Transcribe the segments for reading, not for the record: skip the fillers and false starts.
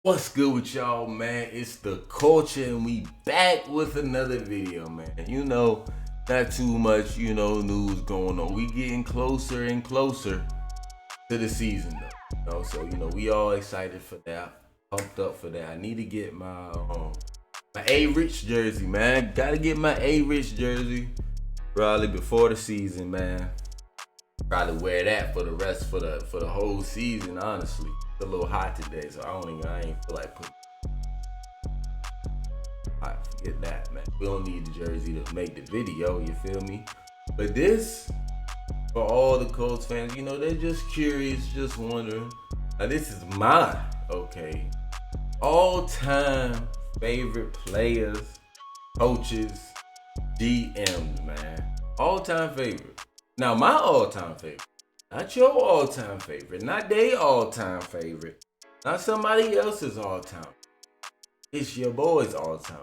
What's good with y'all, man? It's the culture, and we back with another video, man. Not too much, news going on. We getting closer and closer to the season, though. So we all excited for that, pumped up for that. I need to get my A Rich jersey, man. Gotta get my A Rich jersey probably before the season, man. Probably wear that for the whole season, honestly. It's a little hot today, so I ain't feel like putting. Alright, forget that, man. We don't need the jersey to make the video, you feel me? But this, for all the Colts fans, they're just curious, just wondering. Now this is my, all-time favorite players, coaches, GMs, man. All-time favorite. Now my all-time favorite. Not your all-time favorite, not their all-time favorite, not somebody else's all-time. It's your boy's all-time.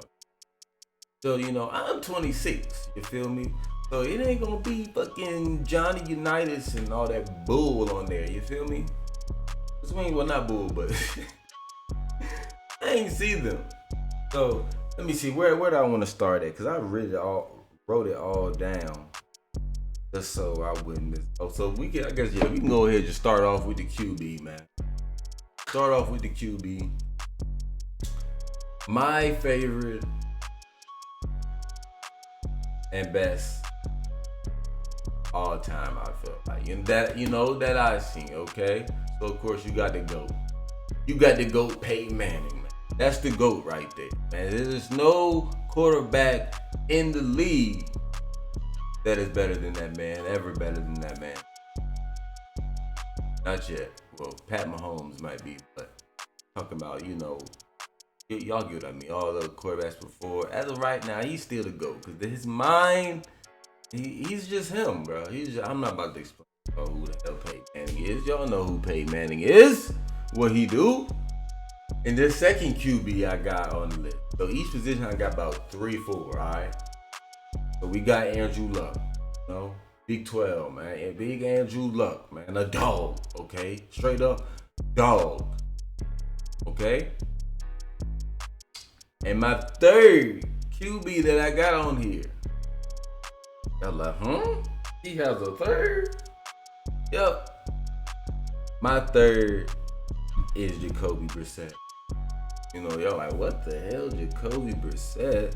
So, I'm 26, you feel me? So it ain't gonna be fucking Johnny Unitas and all that bull on there, you feel me? Well, not bull, but I ain't see them. So let me see, where do I want to start at? Because I wrote it all down. Just so I wouldn't miss. So we can go ahead and just start off with the QB, man. Start off with the QB. My favorite and best all time, I feel like. That I've seen, okay? So of course you got the GOAT. You got the GOAT, Peyton Manning, man. That's the GOAT right there, man. There's no quarterback in the league that is better than that man, ever better than that man. Not yet. Well, Pat Mahomes might be, but talking about, y'all get what I mean. All the quarterbacks before. As of right now, he's still the GOAT. Because his mind, he's just him, bro. I'm not about to explain who the hell Peyton Manning is. Y'all know who Peyton Manning is. What he do. And the second QB I got on the list. So each position I got about 3, 4, all right? So we got Andrew Luck, Big 12, man. And big Andrew Luck, man. A dog, okay? Straight up dog, okay? And my third QB that I got on here. Y'all like, He has a third? Yep. My third is Jacoby Brissett. Y'all like, what the hell, Jacoby Brissett?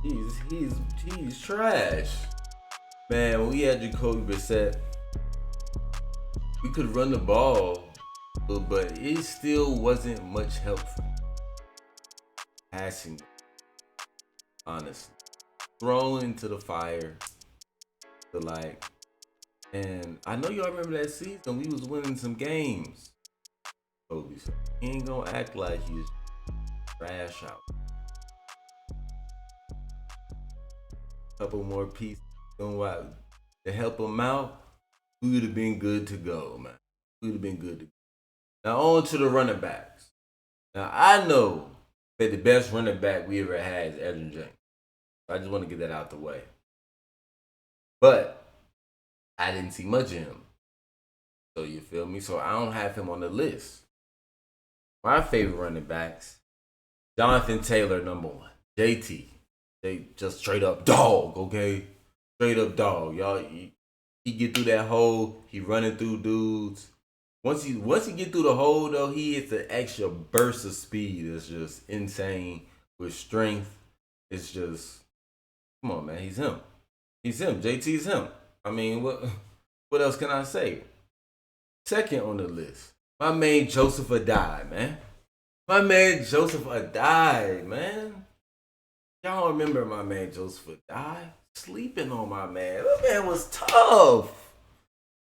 He's trash. Man, when we had Jacoby Brissett, we could run the ball, but it still wasn't much help for him. Passing, honestly. Thrown into the fire. And I know y'all remember that season, we was winning some games. Kobe, so he ain't gonna act like he's trash out. Couple more pieces to help him out, we would have been good to go, man. We would have been good to go. Now on to the running backs. Now I know that the best running back we ever had is Edgerrin James. I just want to get that out the way. But I didn't see much of him. So you feel me? So I don't have him on the list. My favorite running backs, Jonathan Taylor, number 1. JT. They just straight up dog, okay? Straight up dog. Y'all, he get through that hole, he running through dudes. Once he get through the hole, though, he hits an extra burst of speed. It's just insane with strength. It's just, come on, man, he's him. He's him. JT's him. I mean, what else can I say? Second on the list, my man Joseph Adai, man. My man Joseph Adai, man. Y'all remember my man Joseph Adai? Sleeping on my man. That man was tough.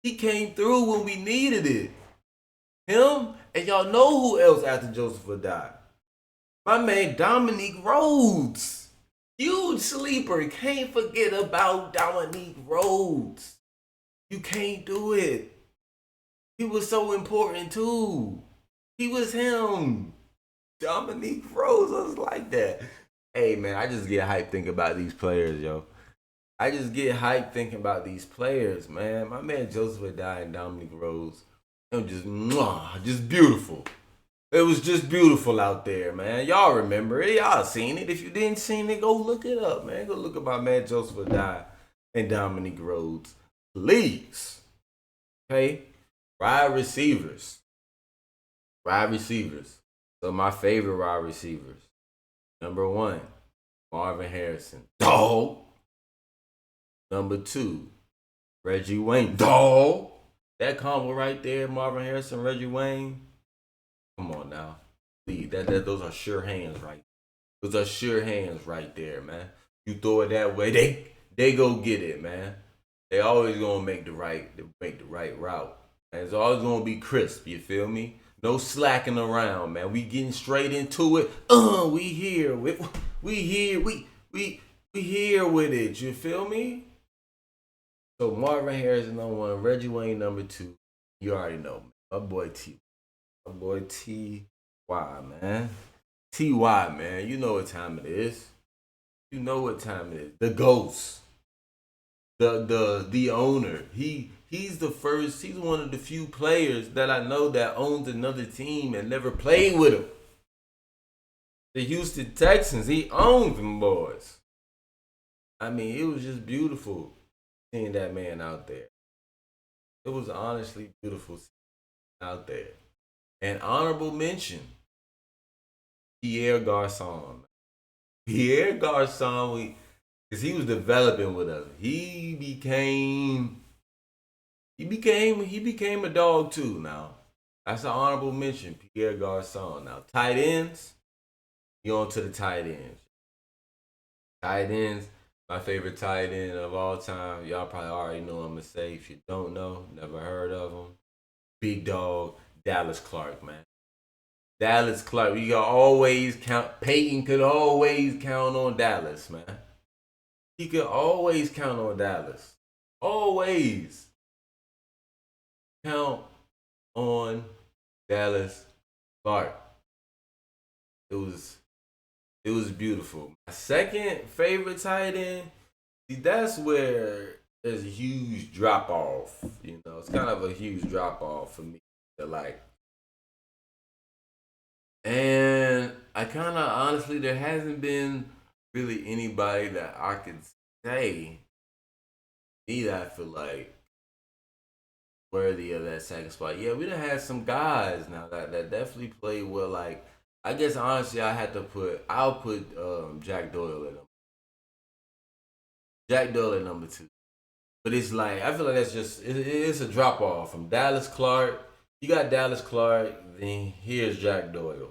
He came through when we needed it. Him, and y'all know who else after Joseph Adai? My man Dominique Rhodes. Huge sleeper. Can't forget about Dominique Rhodes. You can't do it. He was so important too. He was him. Dominique Rhodes was like that. Hey, man, I just get hyped thinking about these players, yo. I just get hyped thinking about these players, man. My man Joseph Adai and Dominique Rhodes, them just beautiful. It was just beautiful out there, man. Y'all remember it. Y'all seen it. If you didn't seen it, go look it up, man. Go look at my man Joseph Adai and Dominique Rhodes. Please. Okay? Wide receivers. Wide receivers. So my favorite wide receivers. Number 1, Marvin Harrison. Dog. Number 2, Reggie Wayne. Dog. That combo right there, Marvin Harrison, Reggie Wayne. Come on now. Those are sure hands right. Those are sure hands right there, man. You throw it that way, they go get it, man. They always gonna make the right route. And it's always gonna be crisp, you feel me? No slacking around, man. We getting straight into it. We here. We here with it. You feel me? So Marvin Harrison number 1, Reggie Wayne number 2. You already know, man. My boy T. My boy T.Y., man. T.Y., man. You know what time it is. You know what time it is. The ghost. The owner. He's the first, he's one of the few players that I know that owns another team and never played with him. The Houston Texans, he owns them boys. I mean, it was just beautiful seeing that man out there. It was honestly beautiful out there. And honorable mention, Pierre Garçon. Pierre Garçon, because he was developing with us. He became a dog too now. That's an honorable mention, Pierre Garçon. Now, tight ends, you on to the tight ends. Tight ends, my favorite tight end of all time. Y'all probably already know I'm going to say. If you don't know, never heard of him. Big dog, Dallas Clark, man. Dallas Clark, you can always count. Peyton could always count on Dallas, man. He could always count on Dallas. Always count on Dallas Clark. It was beautiful. My second favorite tight end, see, that's where there's a huge drop off. You know, it's kind of a huge drop off for me to like. And I kind of honestly, there hasn't been really anybody that I could say me that I feel like worthy of that second spot. Yeah, we done had some guys now that definitely played well. Like, I guess honestly, I'll put Jack Doyle at number 2. But it's like, I feel like that's just, it's a drop off from Dallas Clark. You got Dallas Clark, then here's Jack Doyle.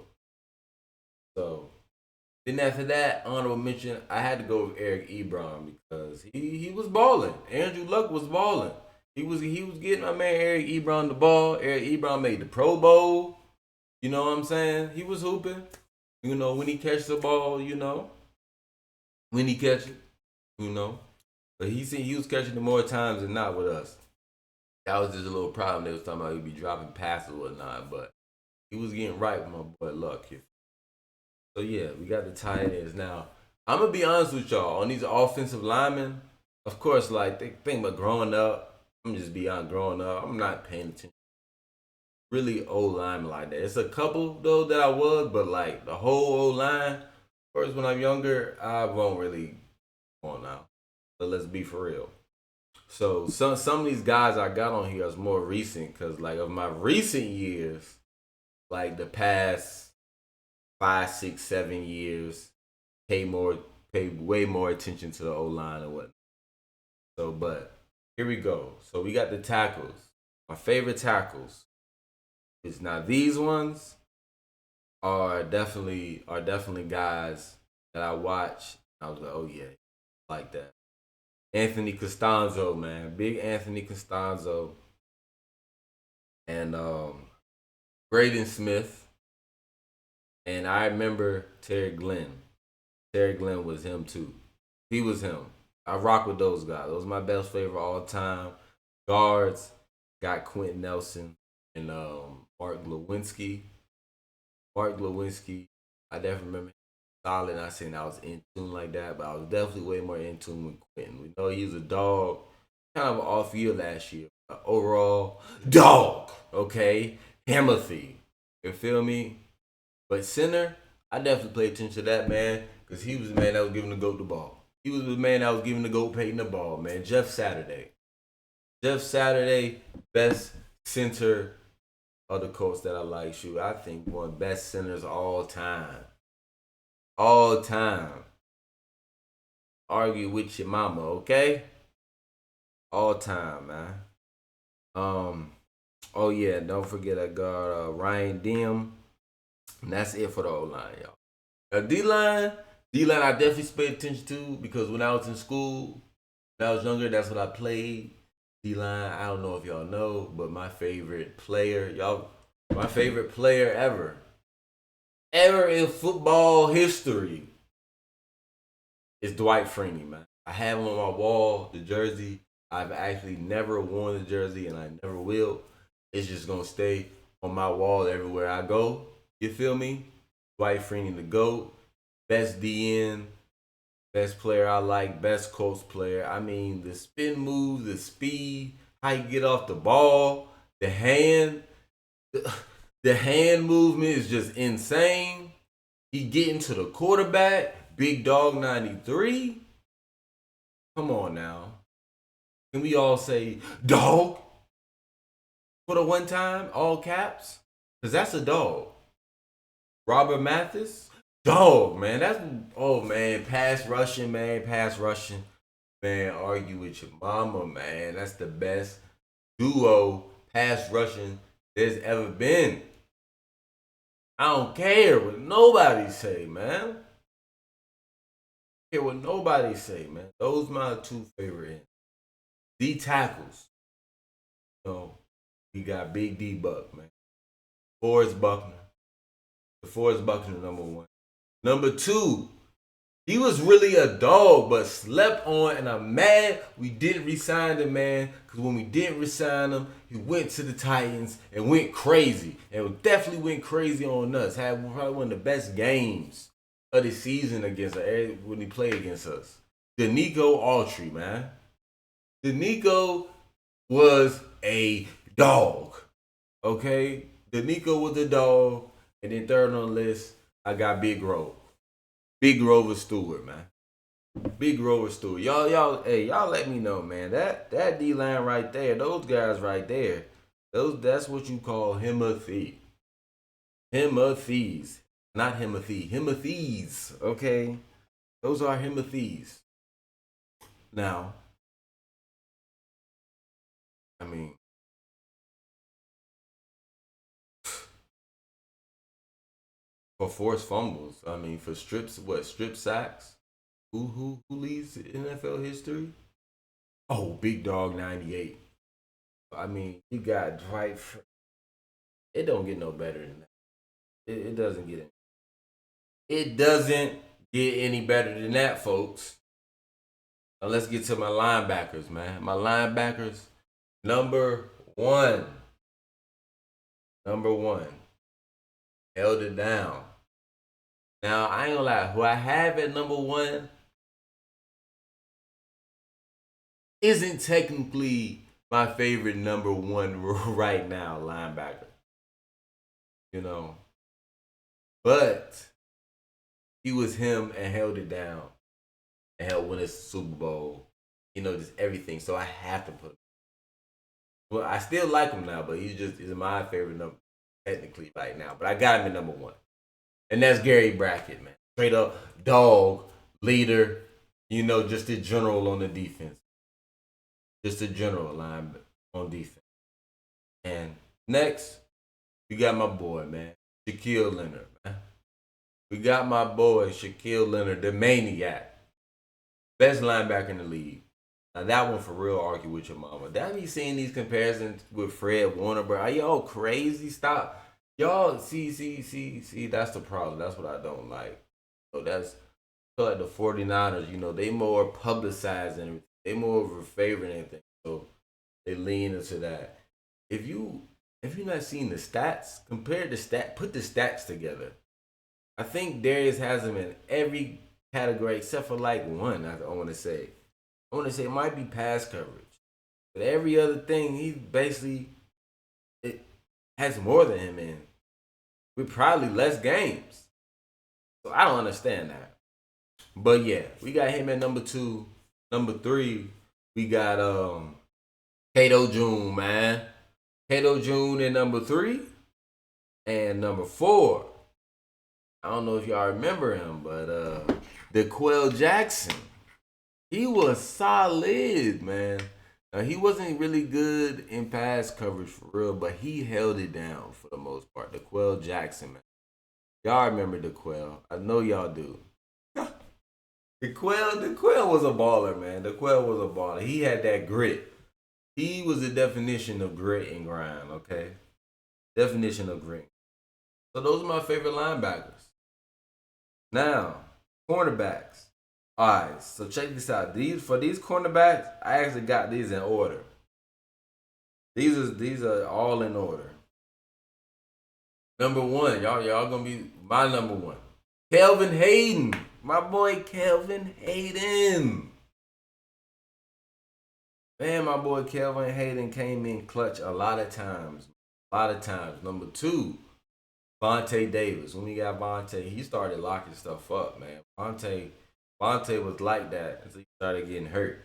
So, then after that, honorable mention, I had to go with Eric Ebron because he was balling. Andrew Luck was balling. He was getting my man Eric Ebron the ball. Eric Ebron made the Pro Bowl. You know what I'm saying? He was hooping. You know, when he catches the ball, you know. When he catch it, you know. But he was catching it more times than not with us. That was just a little problem. They was talking about he'd be dropping passes or whatnot, but he was getting right with my boy Luck here. So yeah, we got the tight ends. Now, I'm gonna be honest with y'all on these offensive linemen. Of course, like think about growing up. I'm just be honest, growing up, I'm not paying attention. Really old linemen like that. It's a couple though that I was, but like the whole old line. Of course, when I'm younger, I won't really go on now. But let's be for real. So some of these guys I got on here is more recent because like of my recent years, like the past 5, 6, 7 years, pay way more attention to the O line and whatnot. So, but here we go. So we got the tackles. My favorite tackles is now these ones are definitely guys that I watch. I was like, oh yeah, like that. Anthony Costanzo, man, big Anthony Costanzo, and Braden Smith, and I remember Terry Glenn. Terry Glenn was him too. He was him. I rock with those guys. Those are my best favorite all time. Guards got Quentin Nelson and Mark Lewinsky. Mark Lewinsky, I definitely remember him solid. Not saying I was in tune like that, but I was definitely way more in tune with Quentin. We know he was a dog, kind of an off year last year. Overall, dog, okay? Hamothy. You feel me? But center, I definitely pay attention to that man because he was the man that was giving the GOAT the ball. He was the man that was giving the GOAT Payton the ball, man. Jeff Saturday. Jeff Saturday, best center of the Colts that I like. Shoot, I think one of the best centers all time. All time. Argue with your mama, okay? All time, man. Um, oh yeah, don't forget I got Ryan Dim. And that's it for the O line, y'all. D line, I definitely paid attention to because when I was in school, when I was younger, that's what I played. D line, I don't know if y'all know, but my favorite player, my favorite player ever in football history is Dwight Freeney, man. I have him on my wall, the jersey. I've actually never worn the jersey and I never will. It's just gonna stay on my wall everywhere I go. You feel me? Dwight Freeney, the GOAT, best DN, best player I like, best Colts player. I mean, the spin move, the speed, how you get off the ball, the hand, the hand movement is just insane. He getting to the quarterback, big dog 93. Come on now. Can we all say dog for the one time, all caps? Because that's a dog. Robert Mathis, dog, man. That's, oh man, pass rushing, man, pass rushing. Man, argue with your mama, man. That's the best duo pass rushing there's ever been. I don't care what nobody say, man. I care what nobody say, man. Those my two favorite D tackles. So we got Big D Buck, man. Forrest Buckner. The Forrest Buckner number one. Number two, he was really a dog, but slept on, and I'm mad we didn't resign the man. Because when we didn't resign him, he went to the Titans and went crazy. And definitely went crazy on us. Had probably one of the best games of the season against us when he played against us. Danico Autry, man. Danico was a dog. Okay? Danico was a dog. And then third on the list, I got Big Grove. Big Grover Stewart, man. Big Grover Stewart. Y'all let me know, man. That D line right there, those guys right there, that's what you call Himothy. Himothies. Not Himothy. Himothies. Okay? Those are Himothies. Now, I mean, for forced fumbles, I mean, for strip sacks? Who leads NFL history? Oh, Big Dog 98. I mean, you got Dwight. It don't get no better than that. It doesn't get it. It doesn't get any better than that, folks. Now let's get to my linebackers, man. My linebackers, number one. Number one. Held it down. Now, I ain't gonna lie. Who I have at number one isn't technically my favorite number one right now linebacker. You know, but he was him and held it down and helped win a Super Bowl. You know, just everything. So I have to put him. Well, I still like him now, but he's my favorite number technically right now. But I got him at number one, and that's Gary Brackett, man. Straight up dog, leader. You know, just a general on the defense. Just a general line on defense. And next, we got my boy, man, Shaquille Leonard, man. We got my boy, Shaquille Leonard, the maniac. Best linebacker in the league. Now, that one for real, argue with your mama. That be seeing these comparisons with Fred Warner, bro. Are y'all crazy? Stop. Y'all, see, that's the problem. That's what I don't like. So that's, I feel like the 49ers, you know, they more publicized and they more of a favorite than anything. So they lean into that. If you're not seeing the stats, put the stats together. I think Darius has him in every category except for like one. I want to say it might be pass coverage, but every other thing he basically it has more than him in. with probably less games. So I don't understand that. But yeah, we got him at number 2. Number 3, we got Cato June, man. Cato June at number 3. And number 4, I don't know if y'all remember him, but DeQuell Jackson. He was solid, man. Now, he wasn't really good in pass coverage for real, but he held it down for the most part. DeQuell Jackson, man. Y'all remember DeQuell. I know y'all do. DeQuell was a baller, man. DeQuell was a baller. He had that grit. He was the definition of grit and grind, okay? Definition of grit. So those are my favorite linebackers. Now, cornerbacks. All right, so check this out. These cornerbacks, I actually got these in order. These are all in order. Number 1, y'all gonna be my number 1. Kelvin Hayden, my boy Kelvin Hayden. Man, my boy Kelvin Hayden came in clutch a lot of times. Number 2, Vontae Davis. When we got Vontae, he started locking stuff up, man. Vontae was like that until he started getting hurt.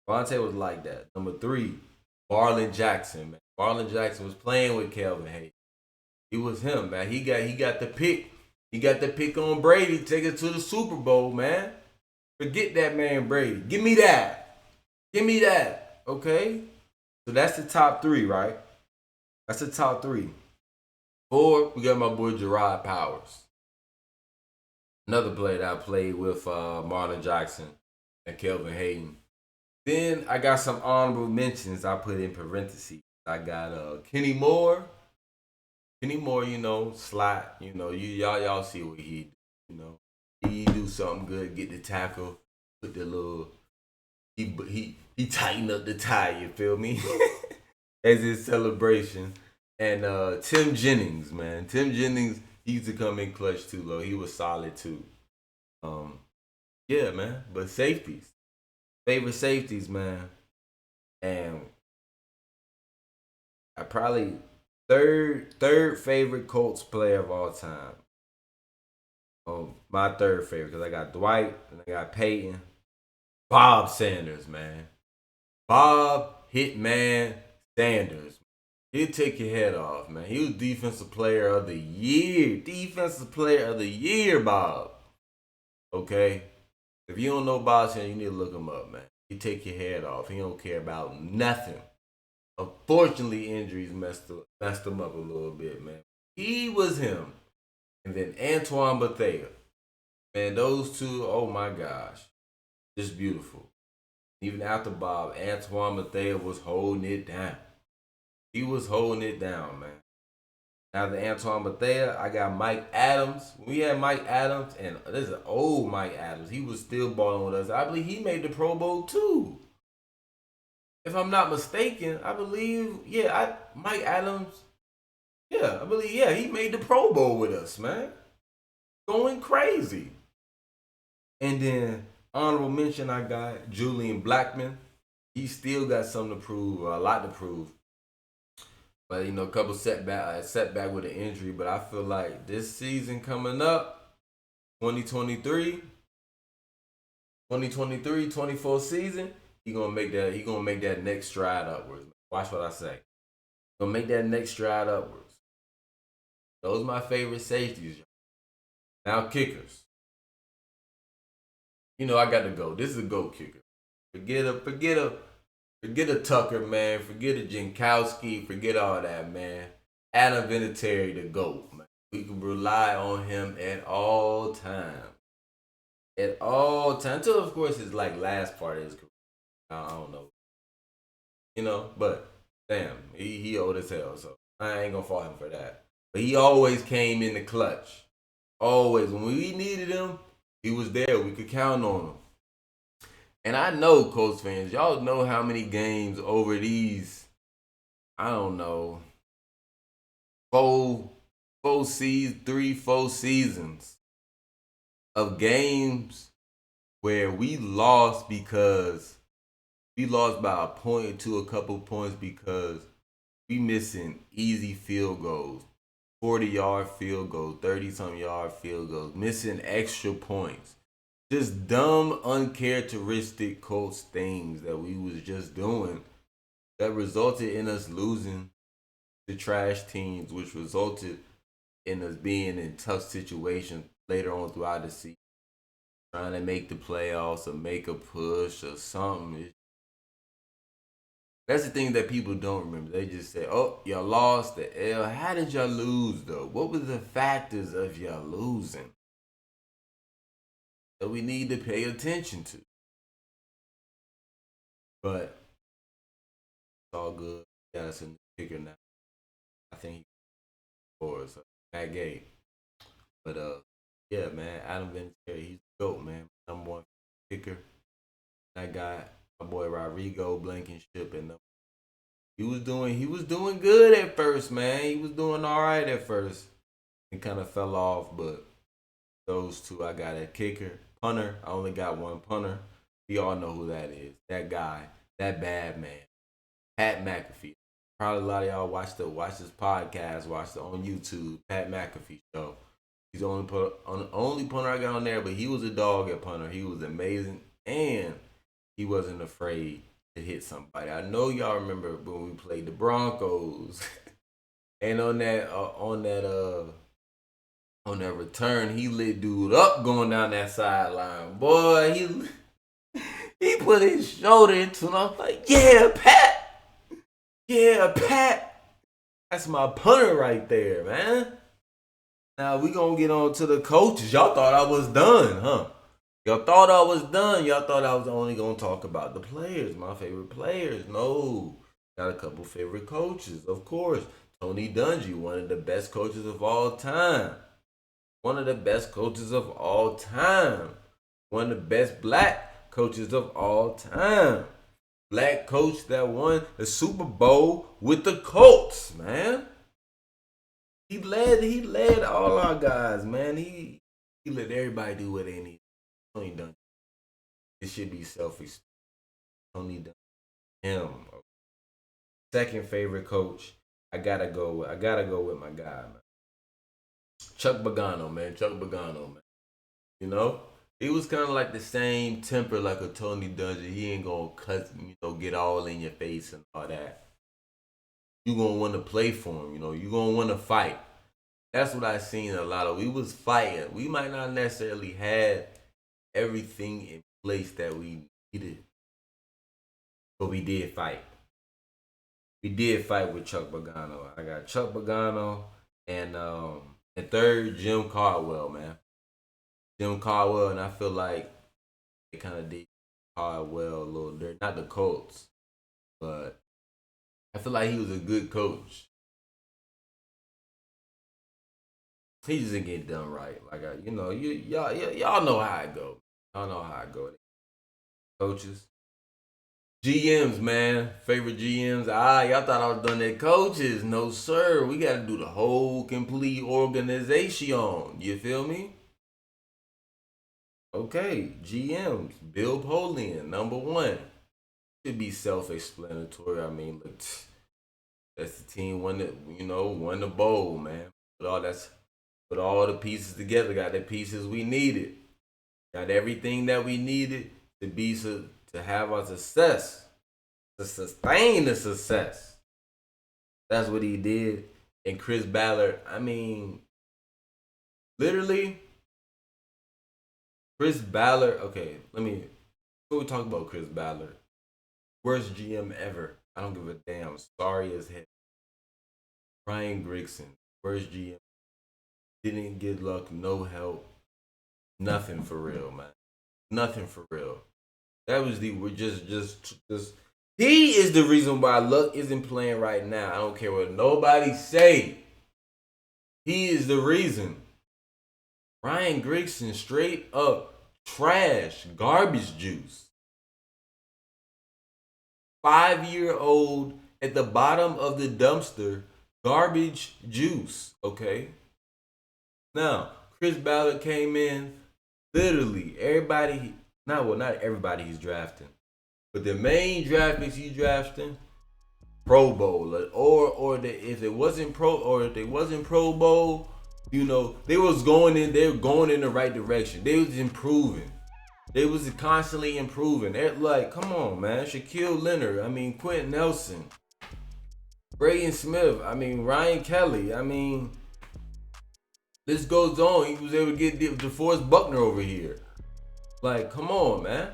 Vontae was like that. Number 3, Marlon Jackson, man. Marlon Jackson was playing with Kelvin Hayden. He was him, man. He got the pick. He got the pick on Brady, take it to the Super Bowl, man. Forget that man Brady. Give me that. Okay? So that's the top 3, right? That's the top 3. 4, we got my boy Gerard Powers. Another player that I played with Marlon Jackson and Kelvin Hayden. Then I got some honorable mentions I put in parentheses. I got Kenny Moore. Kenny Moore, slot, y'all see what he do, He do something good, get the tackle, put the little he tighten up the tie, you feel me? As his celebration. And Tim Jennings, man. Tim Jennings, he used to come in clutch too, though. He was solid too. Yeah, man. But safeties. Favorite safeties, man. And I probably third favorite Colts player of all time. My third favorite, because I got Dwight and I got Peyton. Bob Sanders, man. Bob Hitman Sanders. He'll take your head off, man. He was Defensive Player of the Year. Defensive Player of the Year, Bob. Okay? If you don't know Bob Sanders, you need to look him up, man. He take your head off. He don't care about nothing. Unfortunately, injuries messed him up a little bit, man. He was him. And then Antoine Bethea. Man, those two, oh my gosh. Just beautiful. Even after Bob, Antoine Bethea was holding it down. He was holding it down, man. After Antoine Bethea, I got Mike Adams. We had Mike Adams, and this is an old Mike Adams. He was still balling with us. I believe he made the Pro Bowl too. If I'm not mistaken, I believe, Mike Adams, I believe, he made the Pro Bowl with us, man. Going crazy. And then, honorable mention, I got Julian Blackmon. He still got something to prove, a lot to prove. But, a couple setback with an injury. But I feel like this season coming up, 2023, 24 season, he gonna make that next stride upwards. Watch what I say. Gonna make that next stride upwards. Those are my favorite safeties. Now kickers. I got to go. This is a GOAT kicker. Forget a Tucker, man. Forget a Jankowski. Forget all that, man. Adam Vinatieri, the GOAT, man. We can rely on him at all times. At all times. Until, of course, his last part of his career. I don't know. But damn, he old as hell, so I ain't gonna fault him for that. But he always came in the clutch. Always. When we needed him, he was there. We could count on him. And I know, Colts fans, y'all know how many games over these, I don't know, 4 seasons of games where we lost because we lost by a point to a couple points because we missing easy field goals. 40-yard field goal, 30-some yard field goals, missing extra points. Just dumb, uncharacteristic Colts things that we was just doing that resulted in us losing to trash teams, which resulted in us being in tough situations later on throughout the season, trying to make the playoffs or make a push or something. That's the thing that people don't remember. They just say, "Oh, y'all lost the L." How did y'all lose though? What were the factors of y'all losing that we need to pay attention to? But it's all good. Got us a new kicker now. I think he scores that game. But yeah, man, Adam Vinatieri, he's the GOAT, man. Number one kicker. I got my boy Rodrigo Blankenship, and he was doing good at first, man. He was doing all right at first. He kind of fell off, but those two, I got a kicker, punter. I only got one punter. We all know who that is. That guy, that bad man, Pat McAfee. Probably a lot of y'all watch this podcast, watch it on YouTube. Pat McAfee show. He's the only punter I got on there, but he was a dog at punter. He was amazing, and he wasn't afraid to hit somebody. I know y'all remember when we played the Broncos, and on that return, he lit dude up going down that sideline. Boy, he put his shoulder into him. I was like, yeah, Pat, yeah, Pat. That's my punter right there, man. Now we gonna get on to the coaches. Y'all thought I was done, huh? Y'all thought I was done. Y'all thought I was only gonna talk about the players, my favorite players. No, got a couple favorite coaches, of course. Tony Dungy, one of the best coaches of all time. One of the best coaches of all time. One of the best black coaches of all time. Black coach that won the Super Bowl with the Colts, man. He led all our guys, man. He let everybody do what they need. Tony Dungy. It should be selfish. Tony Dungy. Him. Second favorite coach. I gotta go with my guy, man. Chuck Pagano, man. Chuck Pagano, man. You know? He was kind of like the same temper like a Tony Dungy. He ain't gonna get all in your face and all that. You gonna want to play for him, you gonna want to fight. That's what I seen a lot of. We was fighting. We might not necessarily have everything in place that we needed, but we did fight. We did fight with Chuck Pagano. I got Chuck Pagano and third Jim Caldwell, man. Jim Caldwell, and I feel like they kind of did Caldwell a little dirty. Not the Colts, but I feel like he was a good coach. He just didn't get done right. Like y'all know how it go. Y'all know how it go. Coaches, GMs, man, favorite GMs. Y'all thought I was done at coaches? No, sir. We got to do the whole complete organization. You feel me? Okay, GMs. Bill Polian, number one. Should be self-explanatory. I mean, look, that's the team won the bowl, man. Put all the pieces together. Got the pieces we needed. Got everything that we needed to have our success, to sustain the success. That's what he did. And Chris Ballard, I mean, literally, Chris Ballard. Okay, before we talk about Chris Ballard, worst GM ever. I don't give a damn. Sorry as hell. Ryan Grigson, worst GM. Didn't get luck, no help, nothing for real, man. Nothing for real. That was we're just. He is the reason why Luck isn't playing right now. I don't care what nobody say. He is the reason. Ryan Grigson, straight up trash, garbage juice. 5-year-old at the bottom of the dumpster, garbage juice. Okay. Now, Chris Ballard came in, literally, not everybody he's drafting, but the main draft picks he's drafting, Pro Bowl, if it wasn't Pro Bowl, you know, they were going in the right direction. They was improving. They was constantly improving. They're like, come on, man, Shaquille Leonard, I mean, Quentin Nelson, Braden Smith, I mean, Ryan Kelly, I mean, this goes on. He was able to get DeForest Buckner over here. Like, come on, man.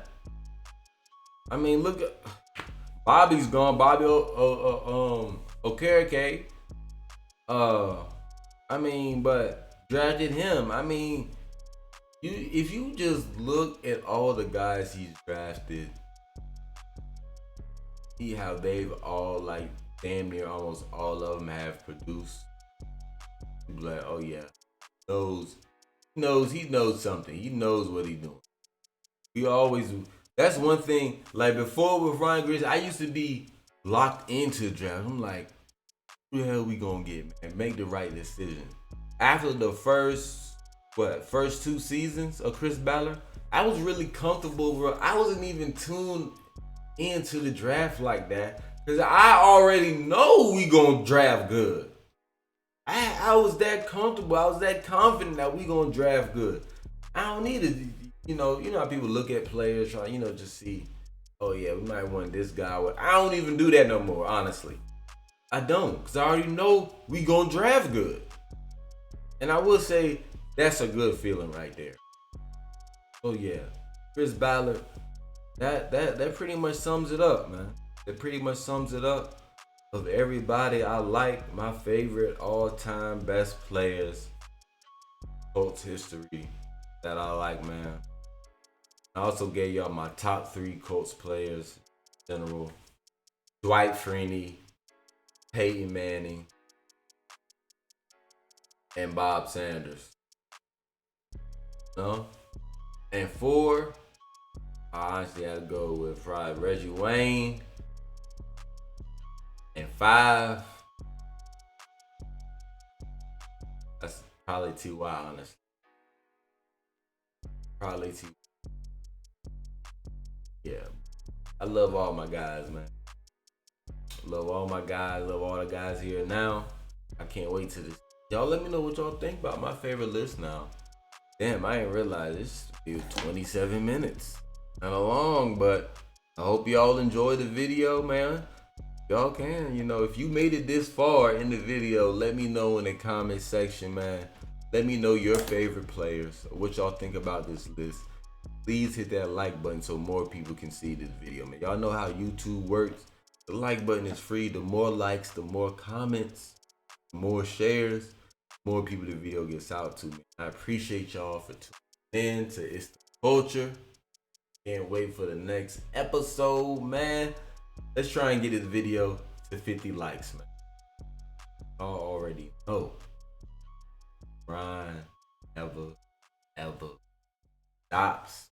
I mean, look at Bobby's gone. Bobby Okereke. I mean, but drafted him. I mean, if you just look at all the guys he's drafted, see how they've all, like, damn near almost all of them have produced. You be like, oh yeah, he knows something. He knows what he's doing. We always, that's one thing. Like before with Ryan Grizz, I used to be locked into the draft. I'm like, who the hell we gonna get, man? Make the right decision. After the first 2 seasons of Chris Ballard, I was really comfortable, bro. I wasn't even tuned into the draft like that because I already know we gonna draft good. I was that comfortable. I was that confident that we gonna draft good. I don't need to, you know how people look at players, try, just see, oh yeah, we might want this guy. I don't even do that no more, honestly. I don't, because I already know we gonna draft good. And I will say, that's a good feeling right there. Oh yeah, Chris Ballard, that pretty much sums it up, man. That pretty much sums it up. Of everybody I like, my favorite all-time best players, Colts history that I like, man. I also gave y'all my top 3 Colts players in general. Dwight Freeney, Peyton Manning, and Bob Sanders. No? And 4, I honestly had to go with probably Reggie Wayne. And 5, that's probably T.Y., honestly. Probably T.Y. Yeah. I love all my guys, man. Love all my guys. Love all the guys here now. I can't wait to this. Y'all let me know what y'all think about my favorite list now. Damn, I didn't realize this is 27 minutes. Not long, but I hope y'all enjoy the video, man. Y'all can, if you made it this far in the video, let me know in the comment section, man. Let me know your favorite players, what y'all think about this list. Please hit that like button so more people can see this video, man. Y'all know how YouTube works. The like button is free. The more likes, the more comments, the more shares, the more people the video gets out to, man. I appreciate y'all for tuning in to It's the Culture. Can't wait for the next episode, man. Let's try and get this video to 50 likes, man. Y'all already know. Brian ever stops.